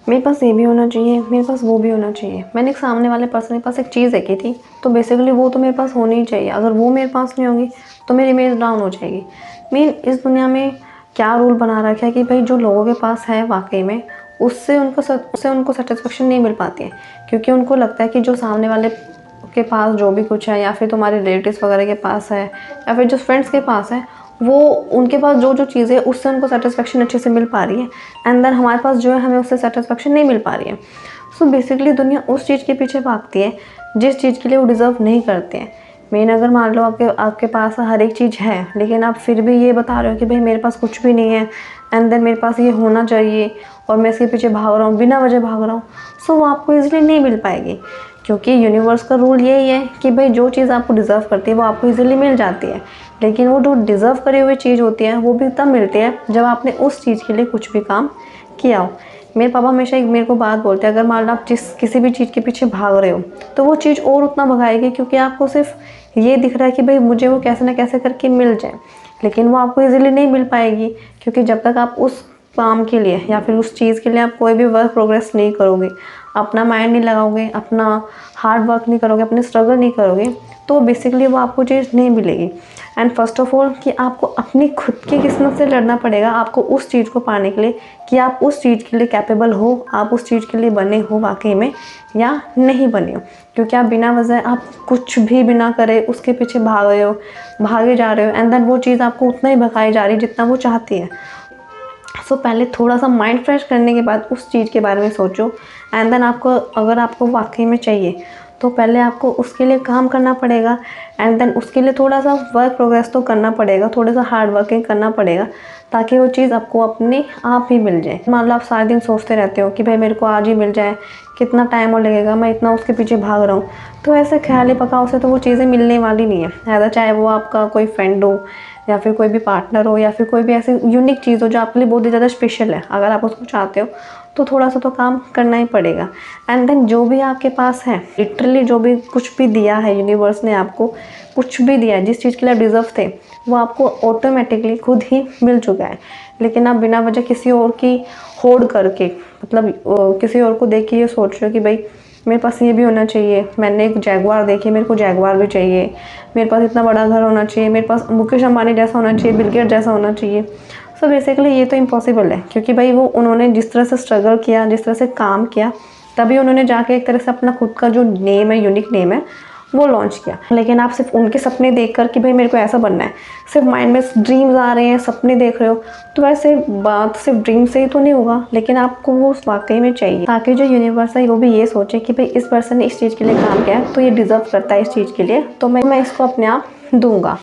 मेरे पास ये भी होना चाहिए, मेरे पास वो भी होना चाहिए। मैंने एक सामने वाले पर्सन के पास एक चीज़ देखी थी, तो बेसिकली वो तो मेरे पास होनी ही चाहिए। अगर वो मेरे पास नहीं होगी तो मेरी इमेज डाउन हो जाएगी। इस दुनिया में क्या रूल बना रखा है कि भाई जो लोगों के पास है वाकई में उससे उनको सेटिस्फेक्शन नहीं मिल पाती है, क्योंकि उनको लगता है कि जो सामने वाले के पास जो भी कुछ है, या फिर तुम्हारे रिलेटिव्स वगैरह के पास है, या फिर जो फ्रेंड्स के पास है, वो उनके पास जो जो चीज़ें उससे उनको सेटिस्फेक्शन अच्छे से मिल पा रही है, एंड देन हमारे पास जो है हमें उससे सेटिस्फेक्शन नहीं मिल पा रही है। सो बेसिकली दुनिया उस चीज़ के पीछे भागती है जिस चीज़ के लिए वो डिज़र्व नहीं करते हैं। मेन अगर मान लो आपके पास हर एक चीज़ है, लेकिन आप फिर भी ये बता रहे हो कि भाई मेरे पास कुछ भी नहीं है, एंड देन मेरे पास ये होना चाहिए और मैं इसके पीछे भाग रहा हूँ, बिना वजह भाग रहा हूँ, सो वो आपको ईजिली नहीं मिल पाएगी। क्योंकि यूनिवर्स का रूल यही है कि भाई जो चीज़ आपको डिज़र्व करती है वो आपको ईजिली मिल जाती है, लेकिन वो जो डिज़र्व करी हुई चीज़ होती है वो भी तब मिलती है जब आपने उस चीज़ के लिए कुछ भी काम किया हो। मेरे पापा हमेशा एक मेरे को बात बोलते हैं, अगर मान लो आप किसी भी चीज़ के पीछे भाग रहे हो तो वो चीज़ और उतना भगाएगी, क्योंकि आपको सिर्फ ये दिख रहा है कि भाई मुझे वो कैसे ना कैसे करके मिल जाए, लेकिन वो आपको ईजिली नहीं मिल पाएगी। क्योंकि जब तक आप उस काम के लिए या फिर उस चीज़ के लिए आप कोई भी वर्क प्रोग्रेस नहीं करोगे, अपना माइंड नहीं लगाओगे, अपना हार्ड वर्क नहीं करोगे, अपने स्ट्रगल नहीं करोगे, तो बेसिकली वो आपको चीज़ नहीं मिलेगी। एंड फर्स्ट ऑफ ऑल कि आपको अपनी खुद की किस्मत से लड़ना पड़ेगा आपको उस चीज़ को पाने के लिए कि आप उस चीज़ के लिए कैपेबल हो, आप उस चीज़ के लिए बने हो वाकई में या नहीं बने हो। क्योंकि आप बिना वजह आप कुछ भी बिना करे उसके पीछे भागे जा रहे हो, एंड देन वो चीज़ आपको उतना ही भगाई जा रही है जितना वो चाहती है। सो पहले थोड़ा सा माइंड फ्रेश करने के बाद उस चीज़ के बारे में सोचो, एंड देन अगर आपको वाकई में चाहिए तो पहले आपको उसके लिए काम करना पड़ेगा, एंड देन उसके लिए थोड़ा सा वर्क प्रोग्रेस तो करना पड़ेगा, थोड़ा सा हार्ड वर्किंग करना पड़ेगा, ताकि वो चीज़ आपको अपने आप ही मिल जाए। मान लो आप सारे दिन सोचते रहते हो कि भाई मेरे को आज ही मिल जाए, कितना टाइम और लगेगा, मैं इतना उसके पीछे भाग रहा हूँ, तो ऐसे ख्याली पकाओ से तो वो चीज़ें मिलने वाली नहीं है। ऐसा चाहे वो आपका कोई फ्रेंड हो, या फिर कोई भी पार्टनर हो, या फिर कोई भी ऐसी यूनिक चीज़ हो जो आपके लिए बहुत ही ज़्यादा स्पेशल है, अगर आप उसको चाहते हो तो थोड़ा सा तो काम करना ही पड़ेगा। एंड देन जो भी आपके पास है, लिटरली जो भी कुछ भी दिया है यूनिवर्स ने आपको, कुछ भी दिया है जिस चीज़ के लिए आप डिज़र्व थे, वो आपको ऑटोमेटिकली खुद ही मिल चुका है। लेकिन आप बिना वजह किसी और की होड़ करके, मतलब किसी और को देख के ये सोच रहे हो कि भाई मेरे पास ये भी होना चाहिए, मैंने एक जैगवार देखी, मेरे को जैगवार भी चाहिए, मेरे पास इतना बड़ा घर होना चाहिए, मेरे पास मुकेश अंबानी जैसा होना चाहिए, बिल गेट्स जैसा होना चाहिए। सो बेसिकली ये तो इम्पॉसिबल है, क्योंकि भाई वो उन्होंने जिस तरह से स्ट्रगल किया, जिस तरह से काम किया, तभी उन्होंने जाके एक तरह से अपना खुद का जो नेम है, यूनिक नेम है, वो लॉन्च किया। लेकिन आप सिर्फ उनके सपने देखकर कि भाई मेरे को ऐसा बनना है, सिर्फ माइंड में ड्रीम्स आ रहे हैं, सपने देख रहे हो, तो वैसे बात सिर्फ ड्रीम से ही तो नहीं होगा। लेकिन आपको वो वाकई में चाहिए, ताकि जो यूनिवर्स है वो भी ये सोचे कि भाई इस पर्सन ने इस चीज़ के लिए काम किया है तो ये डिज़र्व करता है इस चीज़ के लिए, तो मैं इसको अपने आप दूंगा।